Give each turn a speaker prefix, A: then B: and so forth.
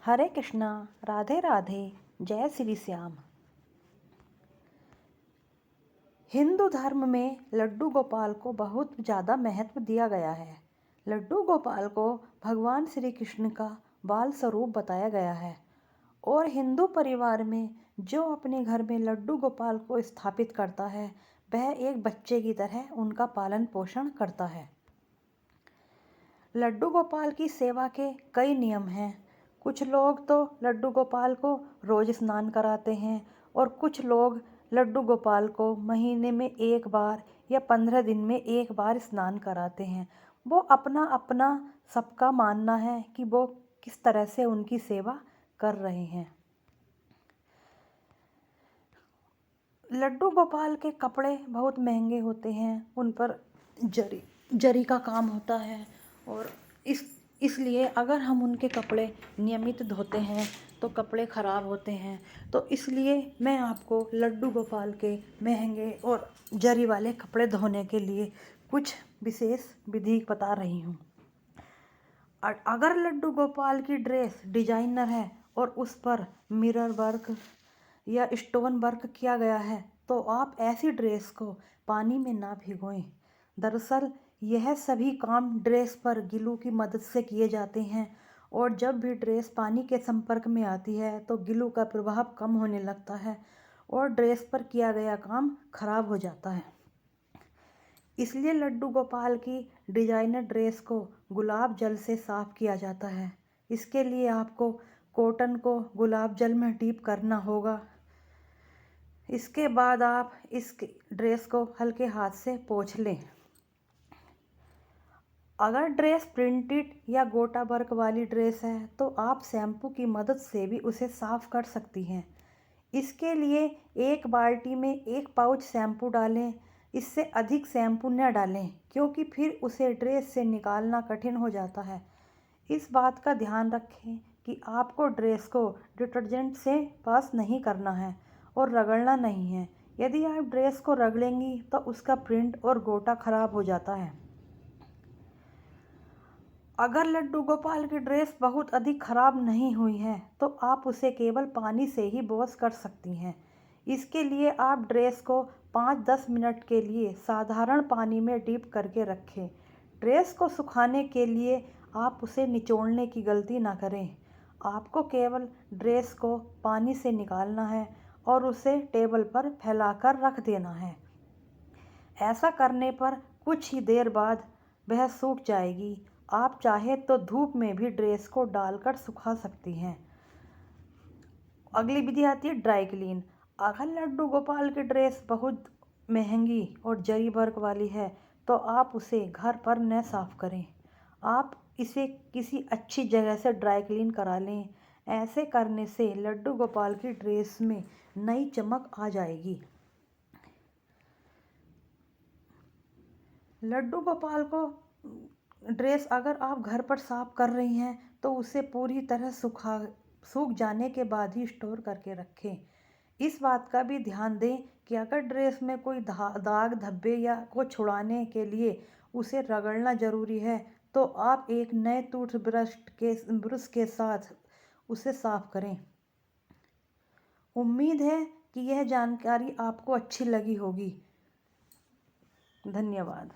A: हरे कृष्णा, राधे राधे, जय श्री श्याम। हिंदू धर्म में लड्डू गोपाल को बहुत ज़्यादा महत्व दिया गया है। लड्डू गोपाल को भगवान श्री कृष्ण का बाल स्वरूप बताया गया है और हिंदू परिवार में जो अपने घर में लड्डू गोपाल को स्थापित करता है वह एक बच्चे की तरह उनका पालन पोषण करता है। लड्डू गोपाल की सेवा के कई नियम हैं। कुछ लोग तो लड्डू गोपाल को रोज़ स्नान कराते हैं और कुछ लोग लड्डू गोपाल को महीने में एक बार या 15 दिन में एक बार स्नान कराते हैं। वो अपना अपना सबका मानना है कि वो किस तरह से उनकी सेवा कर रहे हैं। लड्डू गोपाल के कपड़े बहुत महंगे होते हैं, उन पर जरी का काम होता है और इसलिए अगर हम उनके कपड़े नियमित धोते हैं तो कपड़े ख़राब होते हैं। तो इसलिए मैं आपको लड्डू गोपाल के महंगे और जरी वाले कपड़े धोने के लिए कुछ विशेष विधि बता रही हूँ। अगर लड्डू गोपाल की ड्रेस डिजाइनर है और उस पर मिरर वर्क या स्टोन वर्क किया गया है तो आप ऐसी ड्रेस को पानी में ना भिगोएं। दरअसल यह सभी काम ड्रेस पर ग्लू की मदद से किए जाते हैं और जब भी ड्रेस पानी के संपर्क में आती है तो ग्लू का प्रभाव कम होने लगता है और ड्रेस पर किया गया काम खराब हो जाता है। इसलिए लड्डू गोपाल की डिजाइनर ड्रेस को गुलाब जल से साफ़ किया जाता है। इसके लिए आपको कॉटन को गुलाब जल में डीप करना होगा। इसके बाद आप इस ड्रेस को हल्के हाथ से पोंछ लें। अगर ड्रेस प्रिंटेड या गोटा वर्क वाली ड्रेस है तो आप शैम्पू की मदद से भी उसे साफ़ कर सकती हैं। इसके लिए एक बाल्टी में 1 पाउच शैम्पू डालें। इससे अधिक शैम्पू न डालें क्योंकि फिर उसे ड्रेस से निकालना कठिन हो जाता है। इस बात का ध्यान रखें कि आपको ड्रेस को डिटर्जेंट से वॉश नहीं करना है और रगड़ना नहीं है। यदि आप ड्रेस को रगड़ेंगी तो उसका प्रिंट और गोटा खराब हो जाता है। अगर लड्डू गोपाल की ड्रेस बहुत अधिक खराब नहीं हुई है तो आप उसे केवल पानी से ही वॉश कर सकती हैं। इसके लिए आप ड्रेस को 5-10 मिनट के लिए साधारण पानी में डीप करके रखें। ड्रेस को सुखाने के लिए आप उसे निचोड़ने की गलती ना करें। आपको केवल ड्रेस को पानी से निकालना है और उसे टेबल पर फैलाकर रख देना है। ऐसा करने पर कुछ ही देर बाद वह सूख जाएगी। आप चाहे तो धूप में भी ड्रेस को डालकर सुखा सकती हैं। अगली विधि आती है ड्राई क्लीन। अगर लड्डू गोपाल की ड्रेस बहुत महंगी और जरी वर्क वाली है तो आप उसे घर पर न साफ़ करें। आप इसे किसी अच्छी जगह से ड्राई क्लीन करा लें। ऐसे करने से लड्डू गोपाल की ड्रेस में नई चमक आ जाएगी। लड्डू गोपाल को ड्रेस अगर आप घर पर साफ़ कर रही हैं तो उसे पूरी तरह सूख जाने के बाद ही स्टोर करके रखें। इस बात का भी ध्यान दें कि अगर ड्रेस में कोई दाग धब्बे या को छुड़ाने के लिए उसे रगड़ना ज़रूरी है तो आप एक नए ब्रश के साथ उसे साफ़ करें। उम्मीद है कि यह जानकारी आपको अच्छी लगी होगी। धन्यवाद।